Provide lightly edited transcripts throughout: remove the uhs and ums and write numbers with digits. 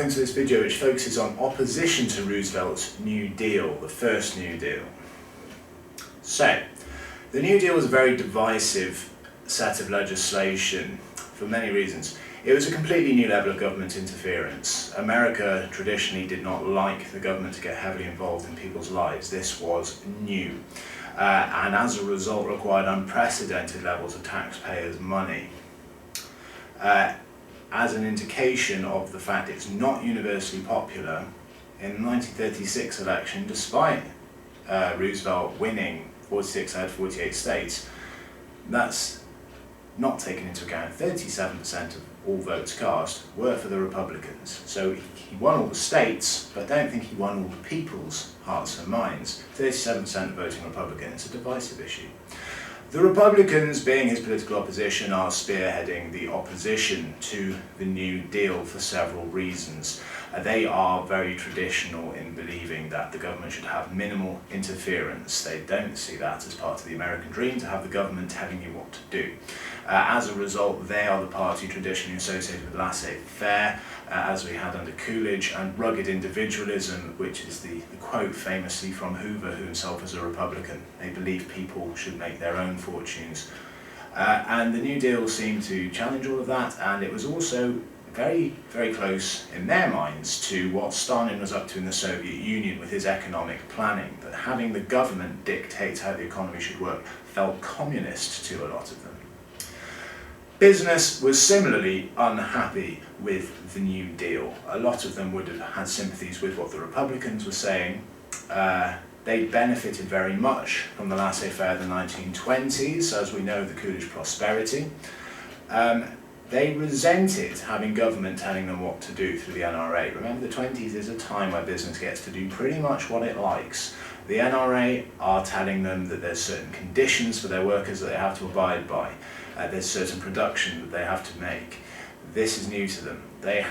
into this video which focuses on opposition to Roosevelt's New Deal, the first New Deal. So, the New Deal was a very divisive set of legislation for many reasons. It was a completely new level of government interference. America traditionally did not like the government to get heavily involved in people's lives. This was new, and as a result required unprecedented levels of taxpayers' money. As an indication of the fact it's not universally popular, in the 1936 election, despite Roosevelt winning 46 out of 48 states, that's not taken into account. 37% of all votes cast were for the Republicans. So he won all the states, but don't think he won all the people's hearts and minds. 37% voting Republican is a divisive issue. The Republicans, being his political opposition, are spearheading the opposition to the New Deal for several reasons. They are very traditional in believing that the government should have minimal interference. They don't see that as part of the American dream, to have the government telling you what to do. As a result, they are the party traditionally associated with laissez-faire, as we had under Coolidge, and rugged individualism, which is the quote famously from Hoover, who himself was a Republican. They believe people should make their own fortunes. And the New Deal seemed to challenge all of that, and it was also very, very close in their minds to what Stalin was up to in the Soviet Union with his economic planning, that having the government dictate how the economy should work felt communist to a lot of them. Business was similarly unhappy with the New Deal. A lot of them would have had sympathies with what the Republicans were saying. They benefited very much from the laissez-faire of the 1920s, as we know, the Coolidge prosperity. They resented having government telling them what to do through the NRA. Remember, the 20s is a time where business gets to do pretty much what it likes. The NRA are telling them that there's certain conditions for their workers that they have to abide by. There's certain production that they have to make. This is new to them. They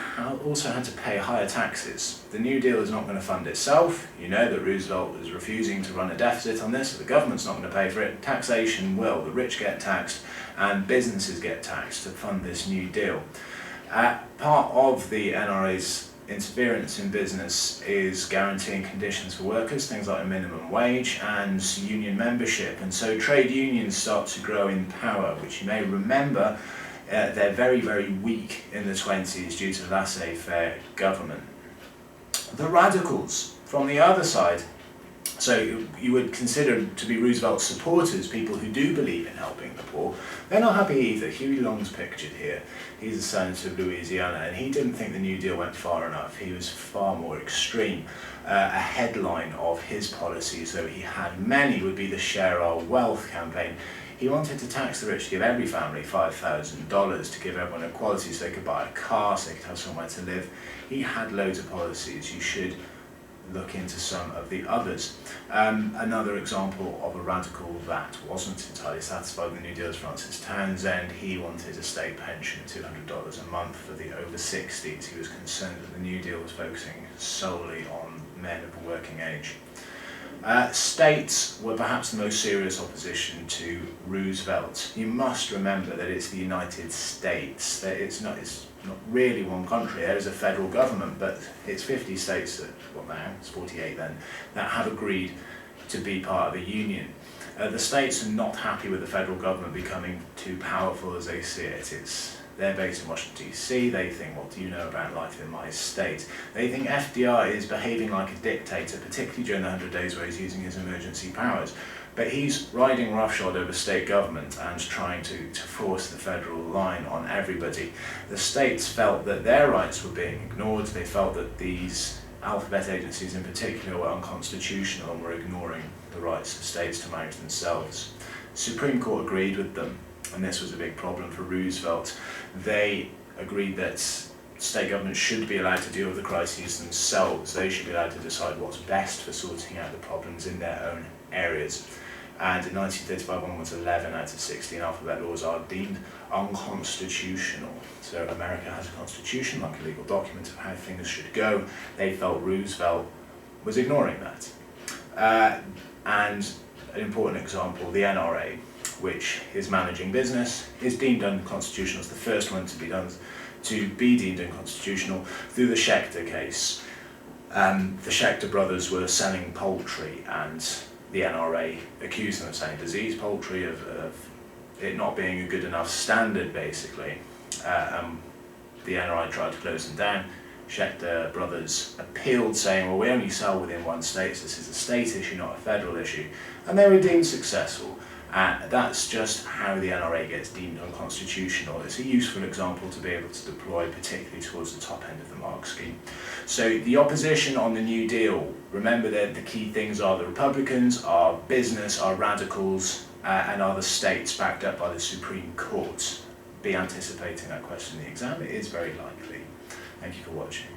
also had to pay higher taxes. The New Deal is not going to fund itself. You know that Roosevelt was refusing to run a deficit on this, so the government's not going to pay for it. Taxation will. The rich get taxed and businesses get taxed to fund this New Deal. Part of the NRA's interference in business is guaranteeing conditions for workers, things like a minimum wage and union membership, and so trade unions start to grow in power, which you may remember they're very, very weak in the 20s due to laissez-faire government. The radicals from the other side, so you would consider to be Roosevelt's supporters, people who do believe in helping the poor, they're not happy either. Huey Long's pictured here. He's a senator of Louisiana, and he didn't think the New Deal went far enough. He was far more extreme. A headline of his policies, though he had many, would be the Share Our Wealth campaign. He wanted to tax the rich, to give every family $5,000, to give everyone equality so they could buy a car, so they could have somewhere to live. He had loads of policies. You should look into some of the others. Another example of a radical that wasn't entirely satisfied with the New Deal is Francis Townsend. He wanted a state pension of $200 a month for the over 60s. He was concerned that the New Deal was focusing solely on men of a working age. States were perhaps the most serious opposition to Roosevelt. You must remember that it's the United States, that it's not really one country. There is a federal government, but it's 50 states, well now, it's 48 then, that have agreed to be part of a union. The states are not happy with the federal government becoming too powerful as they see it. They're based in Washington DC, they think, what do you know about life in my state? They think FDR is behaving like a dictator, particularly during the 100 days where he's using his emergency powers. But he's riding roughshod over state government and trying to force the federal line on everybody. The states felt that their rights were being ignored. They felt that these alphabet agencies in particular were unconstitutional and were ignoring the rights of states to manage themselves. The Supreme Court agreed with them, and this was a big problem for Roosevelt. They agreed that state governments should be allowed to deal with the crises themselves. They should be allowed to decide what's best for sorting out the problems in their own areas. And in 1935 onwards, 11 out of 16 alphabet laws are deemed unconstitutional. So America has a constitution, like a legal document of how things should go. They felt Roosevelt was ignoring that. And an important example, the NRA, which is managing business, is deemed unconstitutional. It's the first one to be done to be deemed unconstitutional through the Schechter case. The Schechter brothers were selling poultry, and the NRA accused them of selling diseased poultry, of it not being a good enough standard, basically. The NRA tried to close them down. Schechter brothers appealed, saying, well, we only sell within one state, so this is a state issue, not a federal issue, and they were deemed successful. That's just how the NRA gets deemed unconstitutional. It's a useful example to be able to deploy, particularly towards the top end of the Mark scheme. So the opposition on the New Deal, remember that the key things are the Republicans, are business, are radicals, and are the states backed up by the Supreme Court. Be anticipating that question in the exam, it is very likely. Thank you for watching.